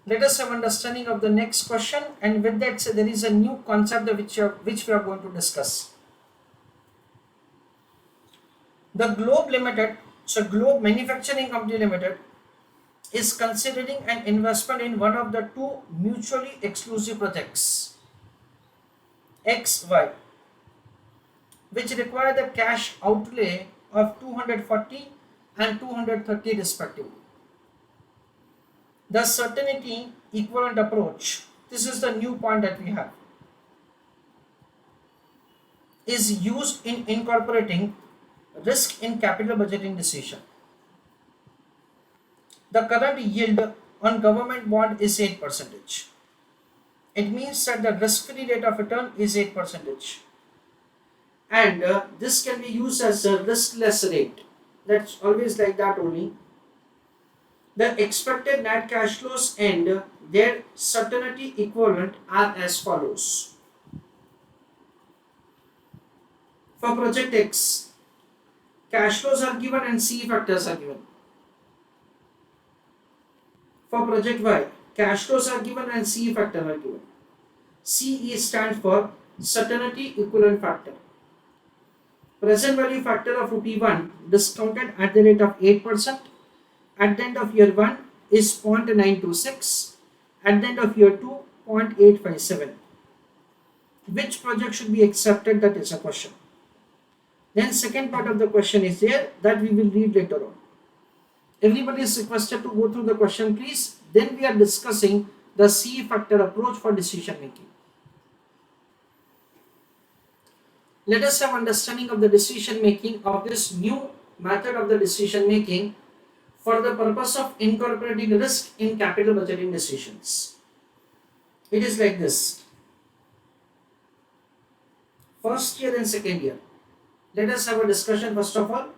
Let us have understanding of the next question, and with that there is a new concept which we are going to discuss. The Globe Limited, so Globe Manufacturing Company Limited, is considering an investment in one of the two mutually exclusive projects XY, which require the cash outlay of 240 and 230 respectively. The certainty equivalent approach, this is the new point that we have, is used in incorporating risk in capital budgeting decision. The current yield on government bond is 8%. It means that the risk-free rate of return is 8%. And this can be used as a riskless rate. That's always like that only. The expected net cash flows and their certainty equivalent are as follows. For project X, cash flows are given and C factors are given. For project Y, cash flows are given and C factor are given. CE stands for certainty equivalent factor. Present value factor of rupee 1 discounted at the rate of 8% at the end of year 1 is 0.926, at the end of year 2 0.857. Which project should be accepted? That is a question. Then second part of the question is there that we will read later on. Everybody is requested to go through the question please. Then we are discussing the C factor approach for decision making. Let us have understanding of the decision making of this new method of the decision making for the purpose of incorporating risk in capital budgeting decisions. It is like this. First year and second year. Let us have a discussion first of all.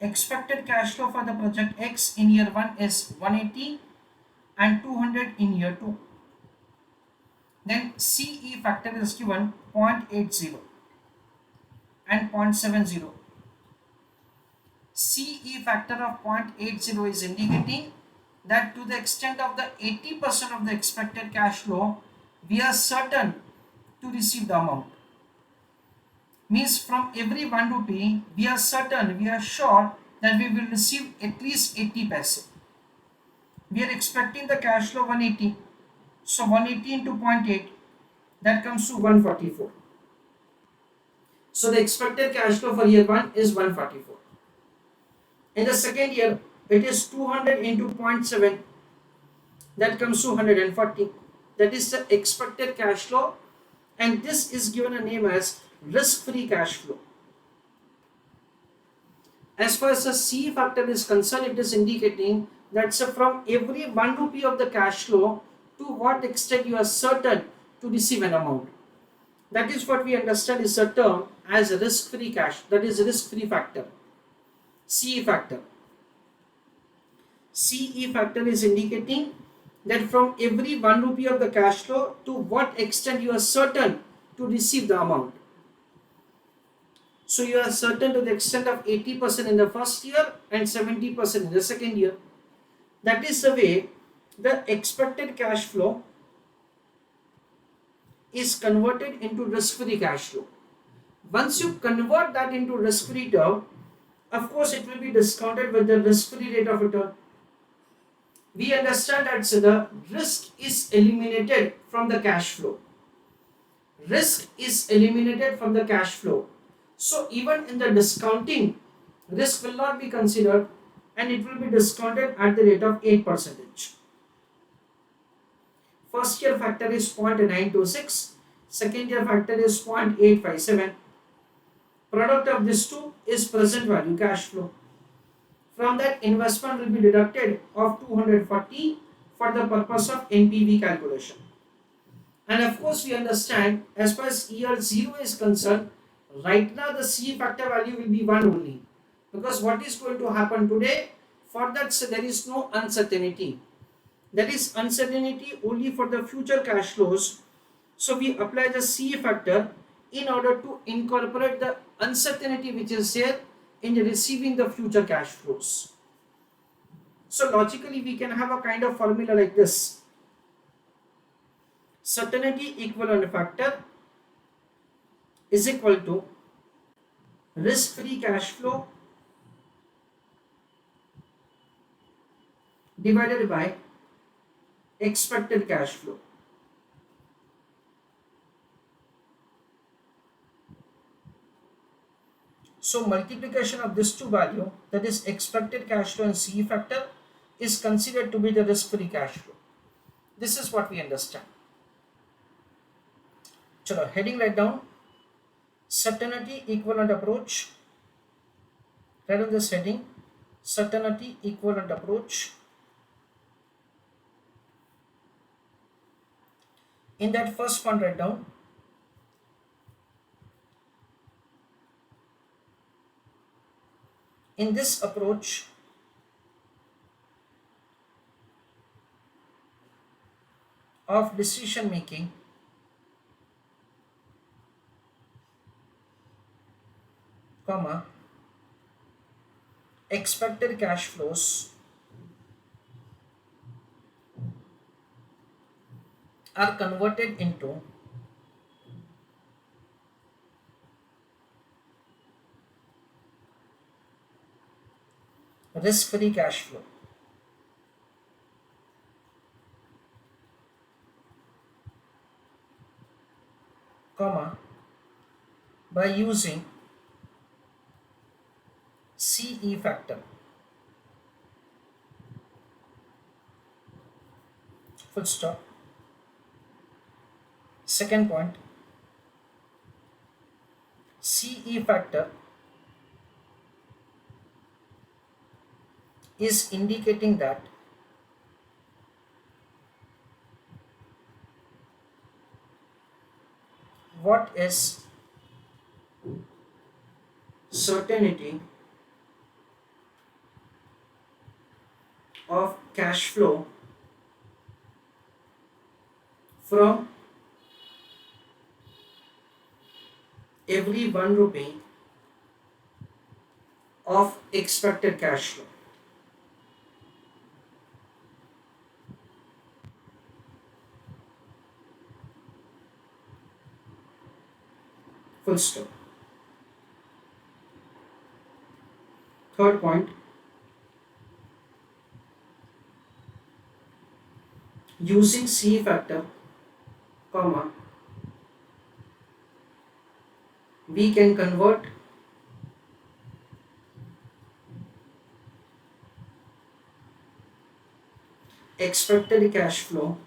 Expected cash flow for the project X in year 1 is 180 and 200 in year 2. Then CE factor is given 0.80 and 0.70. CE factor of 0.80 is indicating that to the extent of the 80% of the expected cash flow, we are certain to receive the amount. Means from every 1 rupee, we are certain, we are sure that we will receive at least 80 paise. We are expecting the cash flow 180. So 180 into 0.8, that comes to 144. So the expected cash flow for year 1 is 144. In the second year, it is 200 into 0.7, that comes to 140. That is the expected cash flow, and this is given a name as risk-free cash flow. As far as the C factor is concerned, it is indicating that from every 1 rupee of the cash flow, to what extent you are certain to receive an amount. That is what we understand is a term as risk-free cash, that is risk-free factor. CE factor. CE factor is indicating that from every 1 rupee of the cash flow, to what extent you are certain to receive the amount. So you are certain to the extent of 80% in the first year and 70% in the second year. That is the way the expected cash flow is converted into risk-free cash flow. Once you convert that into risk-free term, of course it will be discounted with the risk-free rate of return. We understand that the risk is eliminated from the cash flow. Risk is eliminated from the cash flow. So even in the discounting, risk will not be considered and it will be discounted at the rate of 8%. First year factor is 0.926, second year factor is 0.857. Product of these two is present value cash flow. From that, investment will be deducted of 240 for the purpose of NPV calculation. And of course we understand as far as year 0 is concerned, right now the C factor value will be 1 only, because what is going to happen today, for that there is no uncertainty. That is uncertainty only for the future cash flows. So we apply the C factor in order to incorporate the uncertainty which is there in receiving the future cash flows. So logically we can have a kind of formula like this. certainty equivalent factor is equal to risk-free cash flow divided by expected cash flow. So multiplication of these two value, that is expected cash flow and CE factor, is considered to be the risk-free cash flow. This is what we understand. Chalo, heading right down, certainty equivalent approach. Right on this heading, certainty equivalent approach. In that first one, write down in this approach, of decision making, comma, expected cash flows are converted into risk-free cash flow, comma, by using CE factor, full stop. Second point, CE factor is indicating that what is certainty of cash flow from every 1 rupee of expected cash flow. Full stop. Third point, using CE factor, comma, we can convert expected cash flow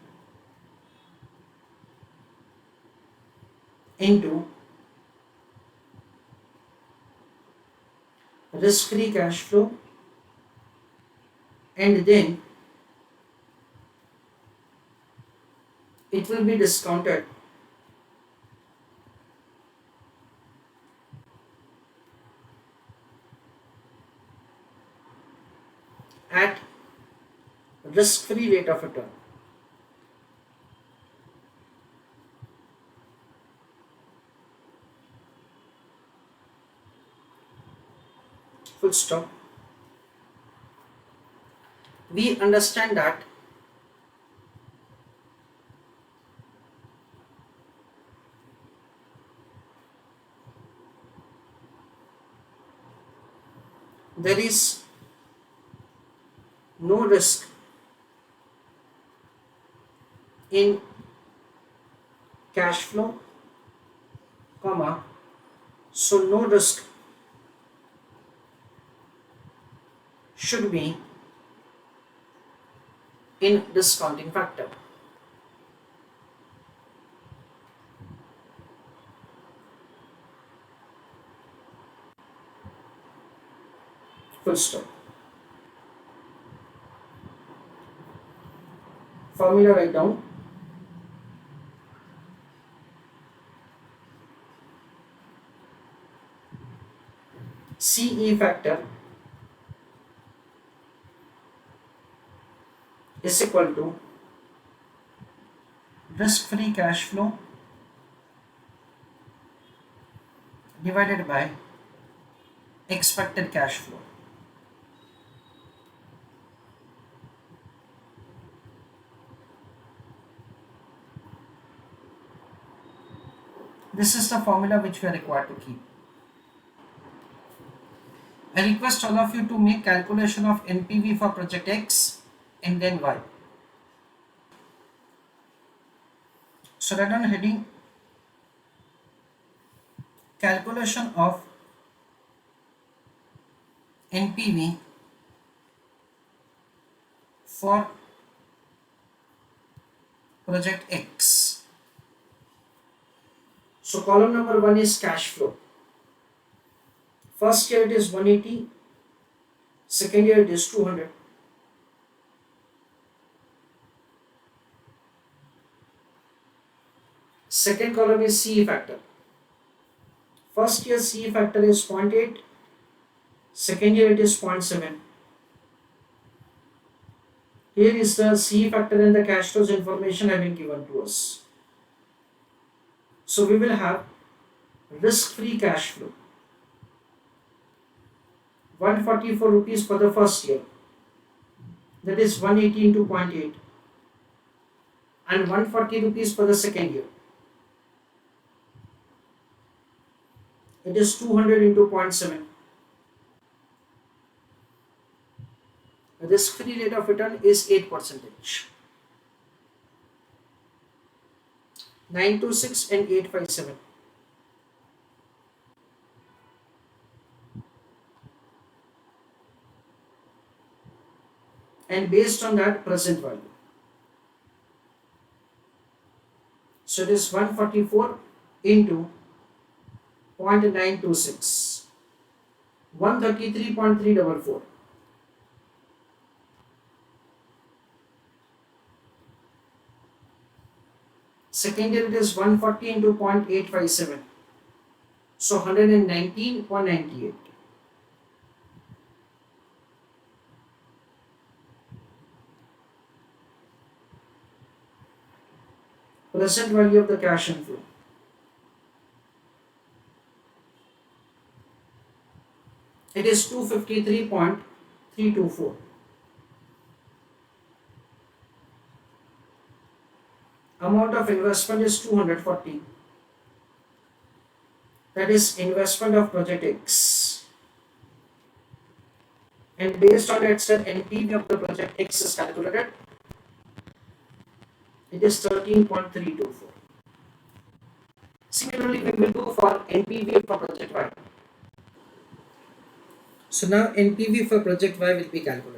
into risk-free cash flow, and then it will be discounted at risk-free rate of return. Full stop. We understand that there is no risk in cash flow, comma, so no risk should be in discounting factor. Full stop. Formula write down. CE factor is equal to risk-free cash flow divided by expected cash flow. This is the formula which we are required to keep. I request all of you to make calculation of NPV for project X and then Y. So write on heading calculation of NPV for project X. So column number 1 is cash flow. First year it is 180, second year it is 200. Second column is CE factor. First year CE factor is 0.8, second year it is 0.7. Here is the CE factor and the cash flows information have been given to us. So we will have risk-free cash flow. 144 rupees for the first year, that is 180 into 0.8, and 140 rupees for the second year, it is 200 into 0.7. The risk-free rate of return is 8%. 926 and 857. And based on that present value. So it is 144 into 0.926, 133.344. Second year it is 140 into 0.857, so 119.98. Present value of the cash inflow. It is 253.324. Amount of investment is 240. That is investment of project X. And based on that, sir, NPV of the project X is calculated. It is 13.324. Similarly, we will do for NPV for project Y. So now NPV for project Y will be calculated.